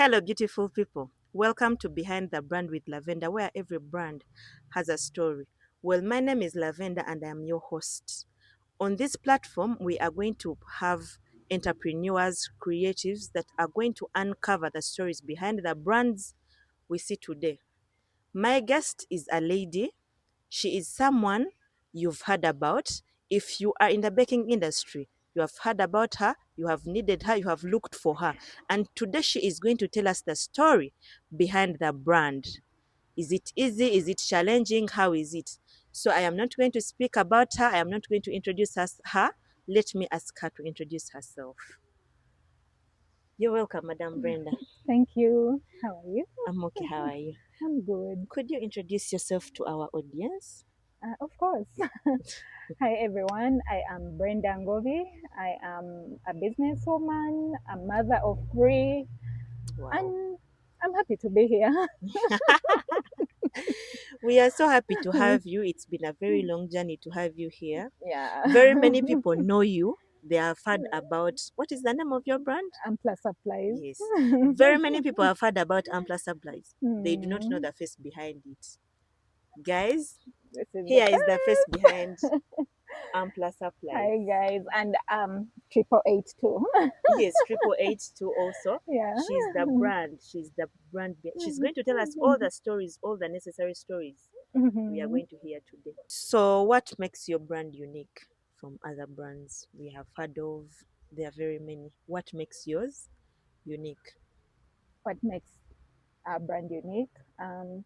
Hello, beautiful people. Welcome to Behind the Brand with Lavender, where every brand has a story. Well, my name is Lavender and I am your host. On this platform, we are going to have entrepreneurs, creatives that are going to uncover the stories behind the brands we see today. My guest is a lady. She is someone you've heard about. If you are in the baking industry, you have heard about her, you have needed her, you have looked for her. And today she is going to tell us the story behind the brand. Is it easy? Is it challenging? How is it? So I am not going to speak about her. I am not going to introduce her. Let me ask her to introduce herself. You're welcome, Madam Brenda. Thank you. How are you? I'm okay. How are you? I'm good. Could you introduce yourself to our audience? Of course. Hi, everyone. I am Brenda Ngovi. I am a businesswoman, a mother of three, Wow. and I'm happy to be here. We are so happy to have you. It's been a very long journey to have you here. Yeah. Very many people know you. They have heard about what is the name of your brand? Ampla Supplies. Yes. Very many people have heard about Ampla Supplies. They do not know Hmm. the face behind it. Guys, This is the here is the face behind Ampla Supplies. Hi, guys, and 888 too. Yes, 888 also. Yeah. She's the brand. She's going to tell us all the stories, all the necessary stories we are Mhm. going to hear today. So, what makes your brand unique from other brands we have heard of? There are very many. What makes yours unique? What makes our brand unique? Um,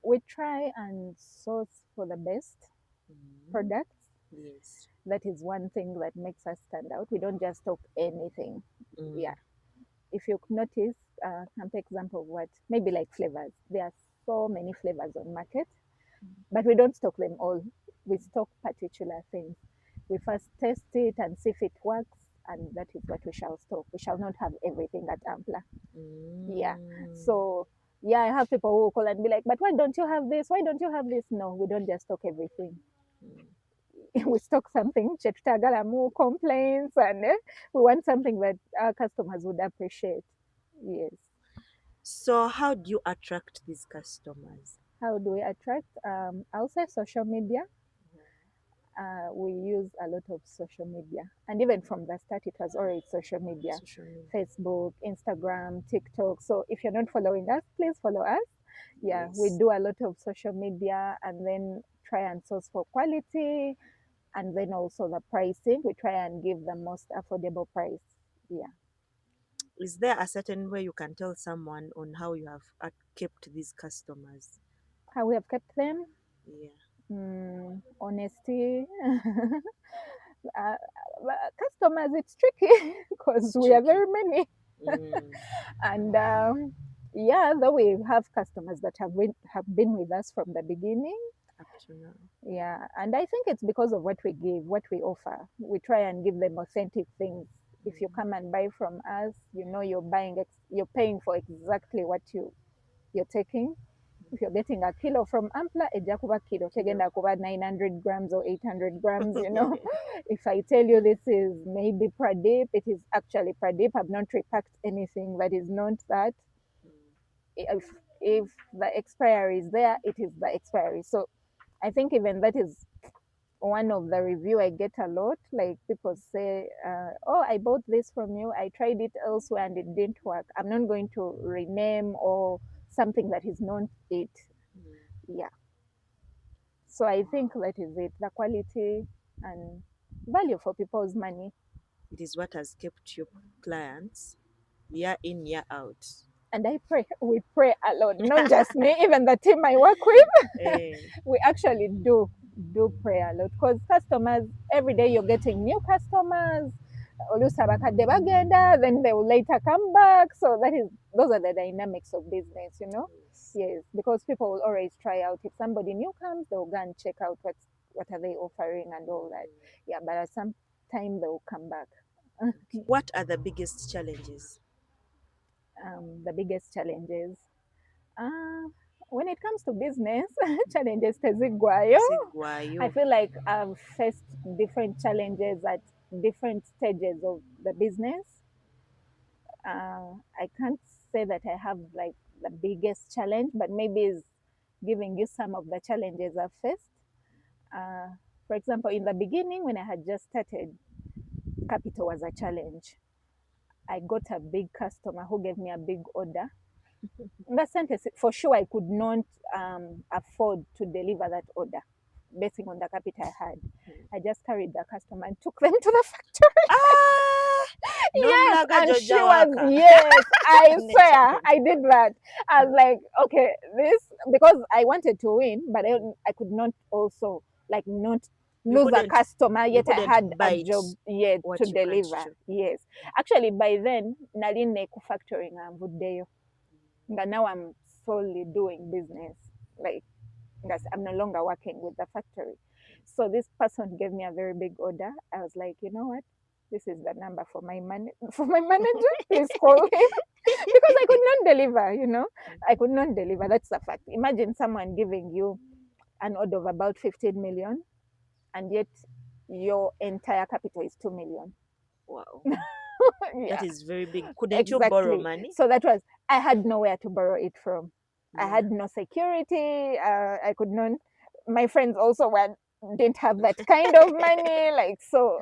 we try and source for the best Mm, products. yes. That is one thing that makes us stand out. We don't just stock anything. Yeah. Mm, If you notice, can take example of what maybe like flavors. There are so many flavors on market, but we don't stock them all. We stock particular things. We first test it and see if it works, and that is what we shall stock. We shall not have everything at Ampla. Yeah. mm, So yeah, I have people who call and be like, but why don't you have this? Why don't you have this? No, we don't just stock everything. mm. We stock something chetutagalamu complaints, and we want something that our customers would appreciate. Yes. So, how do you attract these customers? How do we attract? I'll say social media. We use a lot of social media, and even from the start it was already social media: Social media. Facebook, Instagram, TikTok. So if you're not following us, please follow us. Yeah, we Yes. do a lot of social media, and then try and source for quality, and then also the pricing. We try and give the most affordable price. Yeah. Is there a certain way you can tell someone on how you have kept these customers? How we have kept them? Yeah. Honesty. Customers, it's tricky because It's we are tricky. very many. Mm, And yeah, though we have customers that have been with us from the beginning. up to now. Yeah, and I think it's because of what we give, what we offer. We try and give them authentic things. If you come and buy from us, you know you're paying for exactly what you're taking. If you're getting a kilo from Ampla, ejja kuba kilo Kilo. tegenda kuba 900 grams or 800 grams, you know. If I tell you this is maybe Pradeep, it is actually Pradeep. I've not repacked anything that is not that. If the expiry is there, it is the expiry. So I think even that is one of the review I get a lot. Like people say, "Oh, I bought this from you. I tried it elsewhere and it didn't work." I'm not going to rename or something that is not it. Mm. Yeah. So I think that is it. The quality and value for people's money. It is what has kept your clients year in, year out. And I pray. We pray a lot. Not just me, even the team I work with. Eh, We actually do pray a lot because customers every day you're getting new customers. Olusa bakadde bagenda, then they will later come back. So those are the dynamics of business, you know. yes. Yes, because people will always try out. If somebody new comes, they'll go and check out what are they offering and all that. Yeah, but at some time they'll come back. What are the biggest challenges? The biggest challenges. Uh, when it comes to business, challenges tezigwayo. Sigwayo. I feel like I've faced different challenges at different stages of the business. I can't say that I have like the biggest challenge, but maybe is giving you some of the challenges I've faced. Uh, for example, in the beginning, when I had just started, capital was a challenge. I got a big customer who gave me a big order. In that sentence, for sure, I could not afford to deliver that order based on the capital I had. I just carried the customer and took them to the factory. Ah, Yes, nomulaga and she Georgia was, Waka. yes, I swear Nature. I did that. I was like, okay, this, because I wanted to win, but I could not also like not You lose a couldn't customer, you yet I couldn't had a bite job yet to what you can't deliver. chew. Yes, actually by then naline ku factory ngamvuddeyo nga now I'm solely doing business, like because I'm no longer working with the factory. So this person gave me a very big order. I was like, you know what? This is the number for my for my manager. Please call him because I could not deliver. I could not deliver. That's a fact. Imagine someone giving you an order of about 15 million, and yet your entire capital is 2 million. Wow, that Yeah, is very big. Couldn't you borrow exactly. money? So that was, I had nowhere to borrow it from. I Yeah. had no security. I could not. My friends also didn't have that kind of money. Like, so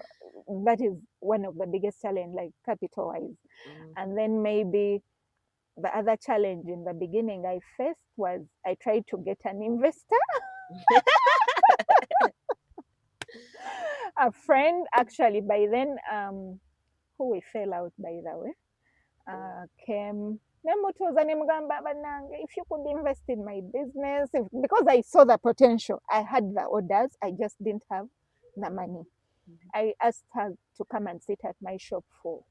that is one of the biggest challenge, like capital wise. Mm. And then maybe the other challenge in the beginning I faced was I tried to get an investor. A friend actually by then, who we fell out by the way, came nemutuuza nemugamba bannange, if you could invest in my business, because I saw the potential. I had the orders, I just didn't have the money. I asked her to come and sit at my shop for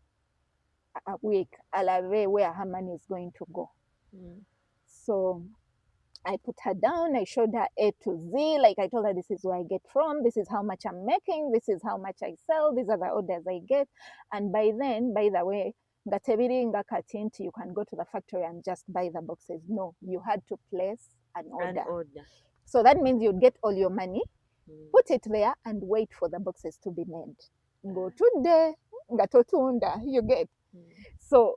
a week. Alave where her money is going to go. Mm. So I put her down, I showed her A to Z. Like, I told her, this is where I get from, this is how much I'm making, this is how much I sell, these are the orders I get. And by then, by the way, Gatebiri Ngakatinti, you can go to the factory and just buy the boxes. No, you had to place an An order. order. So that means you'd get all your money, Mm. put it there, and wait for the boxes to be made. Go today, Gatotunda, you get. Mm. So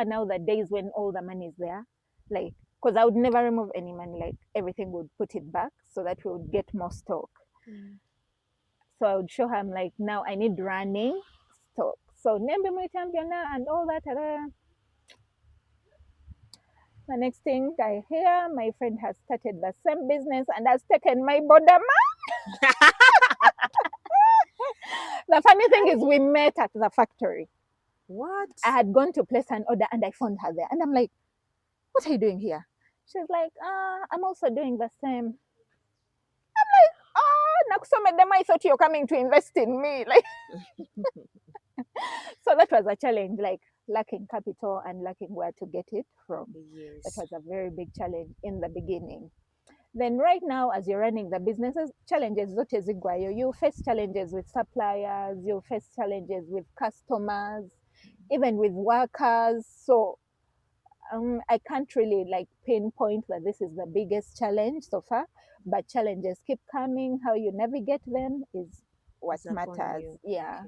now the days when all the money is there, like, because I would never remove any money, like everything would put it back so that we would get more stock. Mm. So I would show her, I'm like, now I need running stock. So Nembe Mwitambiana and all that. The next thing I hear, my friend has started the same business and has taken my border. The funny thing is, we met at the factory. What? I had gone to place an order and I found her there. And I'm like, what are you doing here? She's like, I'm also doing the same. Nakusomedema, I thought you're coming to invest in me. Like, so that was a challenge, like lacking capital and lacking where to get it from. That Yes. was a very big challenge in the beginning. Then right now, as you're running the businesses, challenges zote zigwayo. You face challenges with suppliers, you face challenges with customers, even with workers. So I can't really like pinpoint that this is the biggest challenge so far, but challenges keep coming. How you navigate them is what It's upon matters. you. Yeah.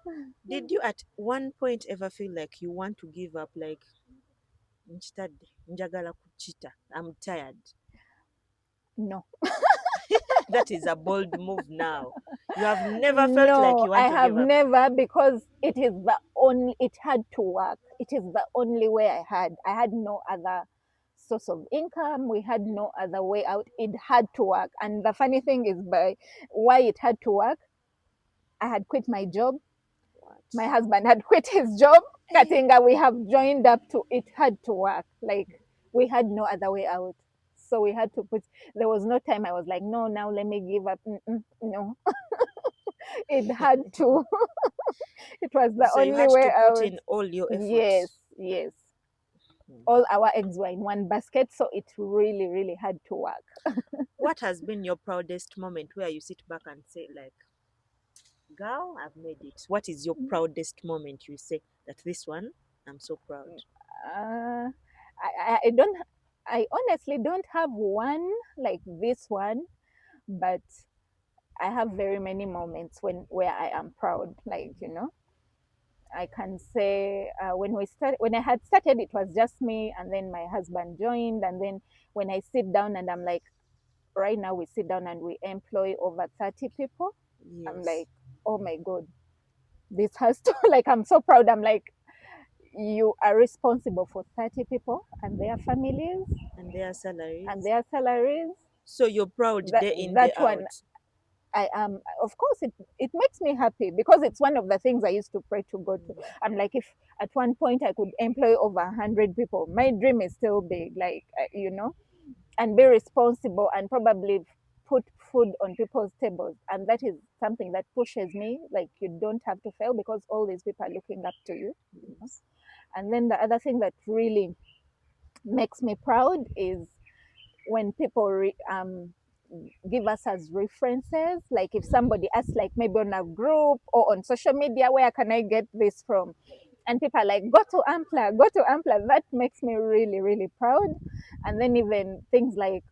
Okay. Did you at one point ever feel like you want to give up, like nchitadde njagala kuchita, I'm tired? No. That is a bold move now. You have never felt like No, you I want to have give up. never, because it had to work. It is the only way I had. I had no other source of income. We had no other way out. It had to work. And the funny thing is, by why it had to work, I had quit my job. What? My husband had quit his job. Katinga, we have joined up to it had to work. Like, we had no other way out. So we had to put, there was no time I was like, no, now let me give up. No, it had to. It was the So you only had way to put out. in all your Yes, efforts. yes. Hmm. All our eggs were in one basket. So it really, really had to work. What has been your proudest moment where you sit back and say, like, girl, I've made it? What is your proudest moment you say that this one, I'm so proud? Uh, I don't, I honestly don't have one like this one, but I have very many moments where I am proud, like, I can say when I had started, it was just me, and then my husband joined, and then when I sit down and I'm like, right now we sit down and we employ over 30 people. I'm Yes. like, oh my God, this has to, like, I'm so proud. I'm like, you are responsible for 30 people and their families And their and salaries. their salaries. So you're proud That day in, day that one, out. I am, of course, it makes me happy because it's one of the things I used to pray to God to. I'm like, if at one point I could employ over 100 people, my dream is still big, like, and be responsible and probably put food on people's tables. And that is something that pushes me. Like, you don't have to fail because all these people are looking up to you. Yes. And then the other thing that really makes me proud is when people give us as references. Like if somebody asks, like maybe on a group or on social media, where can I get this from? And people are like, go to Ampla, go to Ampla. That makes me really, really proud. And then even things like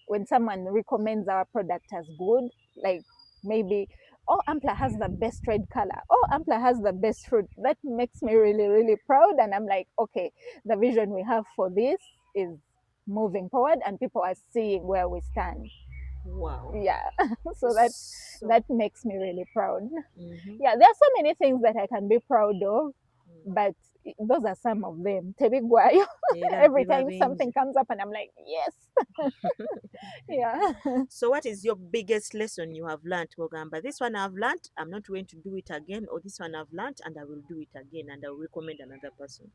when someone recommends our product as good, like maybe, oh, Ampla has the best red color. Oh, Ampla has the best fruit. That makes me really, really proud. And I'm like, okay, the vision we have for this is moving forward and people are seeing where we stand. Wow. Yeah. So that So, that makes me really proud. mm-hmm. Yeah, there are so many things that I can be proud of, but those are some of them. Tebigwayo. Every time something comes up and I'm like, yes. Yeah. So what is your biggest lesson you have learned, Ogamba? This one I've learned, I'm not going to do it again, or this one I've learned and I will do it again and I will recommend another person.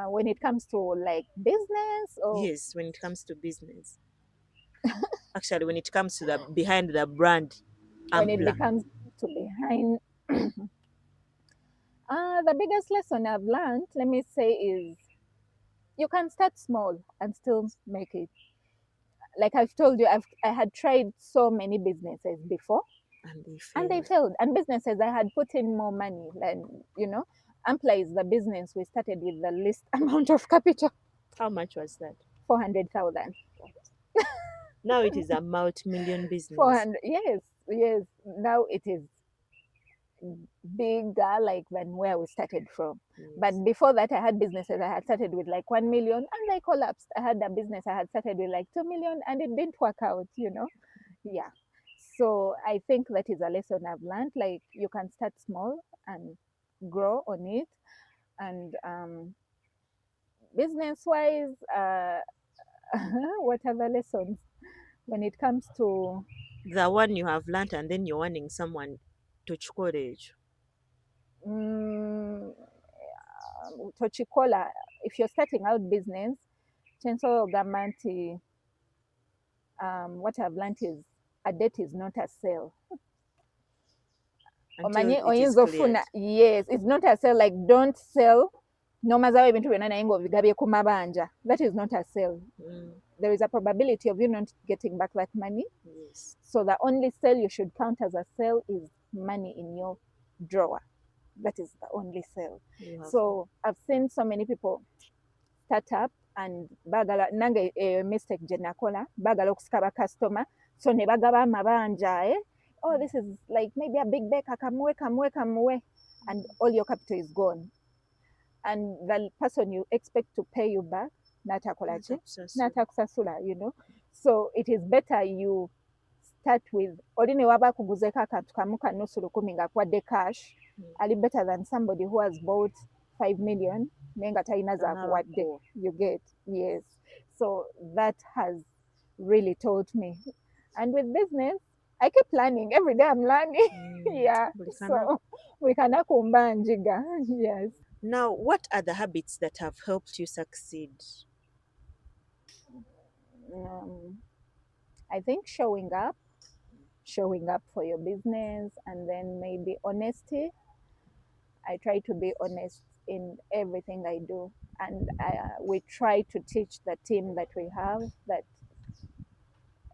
When it comes to like business or Yes, when it comes to business. Actually, when it comes to the behind the brand, when it Ampla. becomes to behind, the biggest lesson I've learned, let me say, is you can start small and still make it. Like I've told you, I had tried so many businesses before And they and they failed. failed. And businesses I had put in more money than, Ampla is the business we started with the least amount of capital, How much was that? 400,000. Now it is a multi-million business. 400, yes, yes. Now it is bigger, like, than where we started from. But Yes. before that, I had businesses I had started with like 1 million and they collapsed. I had a business I had started with like 2 million and it didn't work out. Yeah. So I think that is a lesson I've learned. Like, you can start small and grow on it. And business wise, what other lessons when it comes to The one you have learned and then you're warning someone to chukore. mm, tochikola? If you're starting out business, Chainsaw Gamanti, what I've learned is a debt is not a sale. Until Omanyi it is oyinza cleared. ofuna, yes, it's not a sale. Like, don't sell nomazawo ebintu byonna naye ng'obigabye ku mabanja. That is not a sale. Mm, There is a probability of you not getting back that money. yes. So the only sale you should count as a sale is money in your drawer. That is the only sale. You have. So I've seen so many people start up and bagala nange mistake gye nakola bagala okusika customer, so ne bagaba amabanja. Oh, this is like maybe a big baker, kamuwe, and all your capital is gone, and the person you expect to pay you back natakola ki natakusasula. So it is better you start with oli ne waba akuguzeko akantu kamu ka nusu lukumi ng'akuwadde cash, ali better than somebody who has bought 5 million naye nga talina zaakuwadde. You get, yes. So that has really taught me. And with business, I keep learning. Every day I'm learning. Yeah. So we can njiga. Yes. Now, what are the habits that have helped you succeed? Um, I think showing up for your business, and then maybe honesty. I try to be honest in everything I do. And we try to teach the team that we have that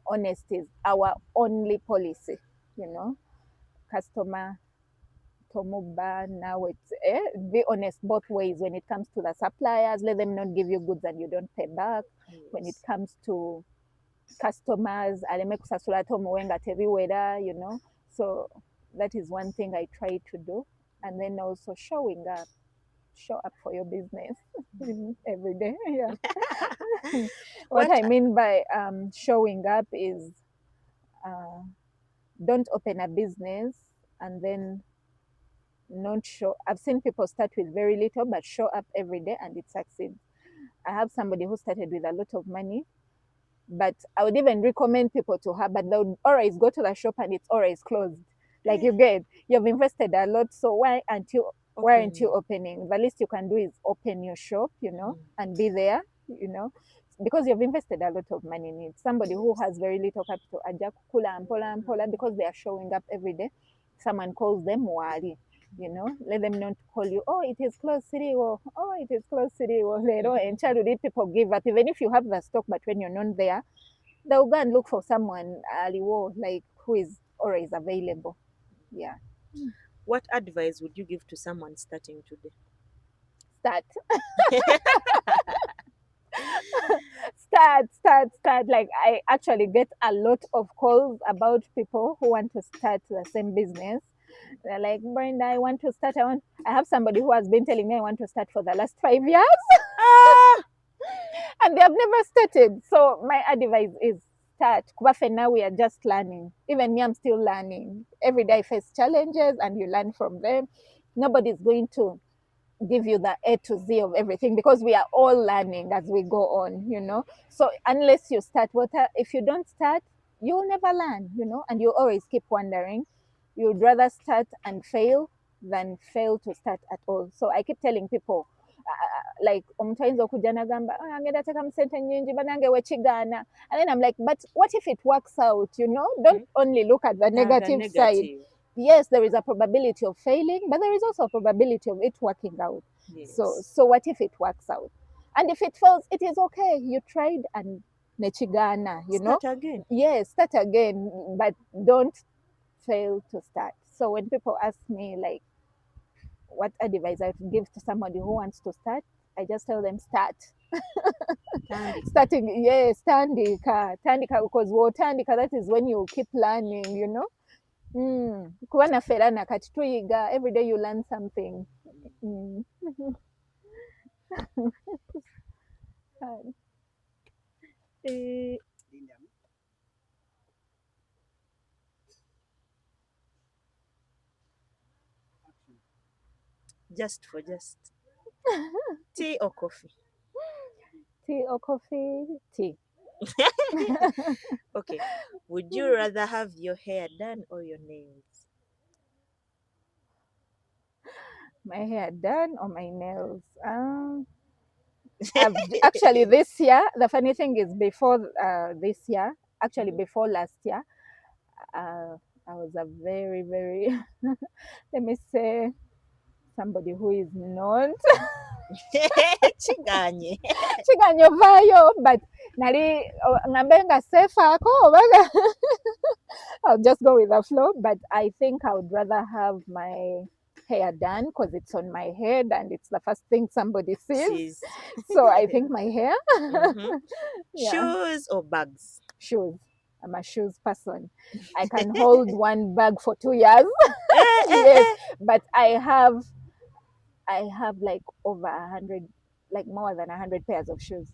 honesty is our only policy, you know. Customer Tomuba, now it's be honest both ways. When it comes to the suppliers, let them not give you goods and you don't pay back. Yes. When it comes to customers, aleme kusasula tomuwenga tebiwera. So that is one thing I try to do. And then also showing up, show up for your business every day. Yeah. What What? I mean by showing up is uh, don't open a business and then not show. I've seen people start with very little but show up every day and it succeeds. I have somebody who started with a lot of money, but I would even recommend people to her, but they would always go to the shop and it's always closed. Like you've invested a lot, so why aren't you Opening. opening? The least you can do is open your shop, and be there, because you've invested a lot of money in it. Somebody who has very little capital, aja kukula ampola ampola, because they are showing up every day. Someone calls them wali, let them not call you, oh, it is closed city, or oh, it is closed city, or and childhood people give up, even if you have the stock, but when you're not there, they'll go and look for someone like who is always available. Yeah. What advice would you give to someone starting today? Start. Start. Like I actually get a lot of calls about people who want to start the same business. They're like, Brenda, I have somebody who has been telling me I want to start for the last 5 years Ah! and they have never started. So my advice is start. Kwafe, now we are just learning. Even me, I'm still learning. Every day I face challenges and you learn from them. Nobody's going to give you the A to Z of everything because we are all learning as we go on. So unless you start, if you don't start, you'll never learn, and you always keep wondering. You'd rather start and fail than fail to start at all. So I keep telling people, like omuntu ayinza okujja nagamba ngenda teekamu sente nyingi banange wekigaana, and then I'm like, but what if it works out? Don't only look at the The negative side. negative. Yes, there is a probability of failing, but there is also a probability of it working out. So Yes. so what if it works out? And if it fails, it is okay. You tried and nechigana. Start again. Yes, start again, but don't fail to start. So when people ask me like what advice I would give to somebody who wants to start, I just tell them start. Tandika. Starting, yes, tandika, because tandika, that is when you keep learning. Kuba naffe na kati tuyiga, every day you learn something. Eh, just for just. Tea or coffee? Tea or coffee? Tea. Okay. Would you rather have your hair done or your nails? My hair done or my nails? Actually, this year, the funny thing is before this year, actually before last year, uh, I was a very, very, let me say, somebody who is not Chiganye. kiganya ovaayo, but nali ngambe nga seefaako oba I'll just go with the flow. But I think I would rather have my hair done because it's on my head and it's the first thing somebody sees. Sis. So I think my hair. Yeah. Shoes or bags? Shoes. I'm a shoes person. I can hold one bag for 2 years. Yes, but I have like over 100, like more than 100 pairs of shoes.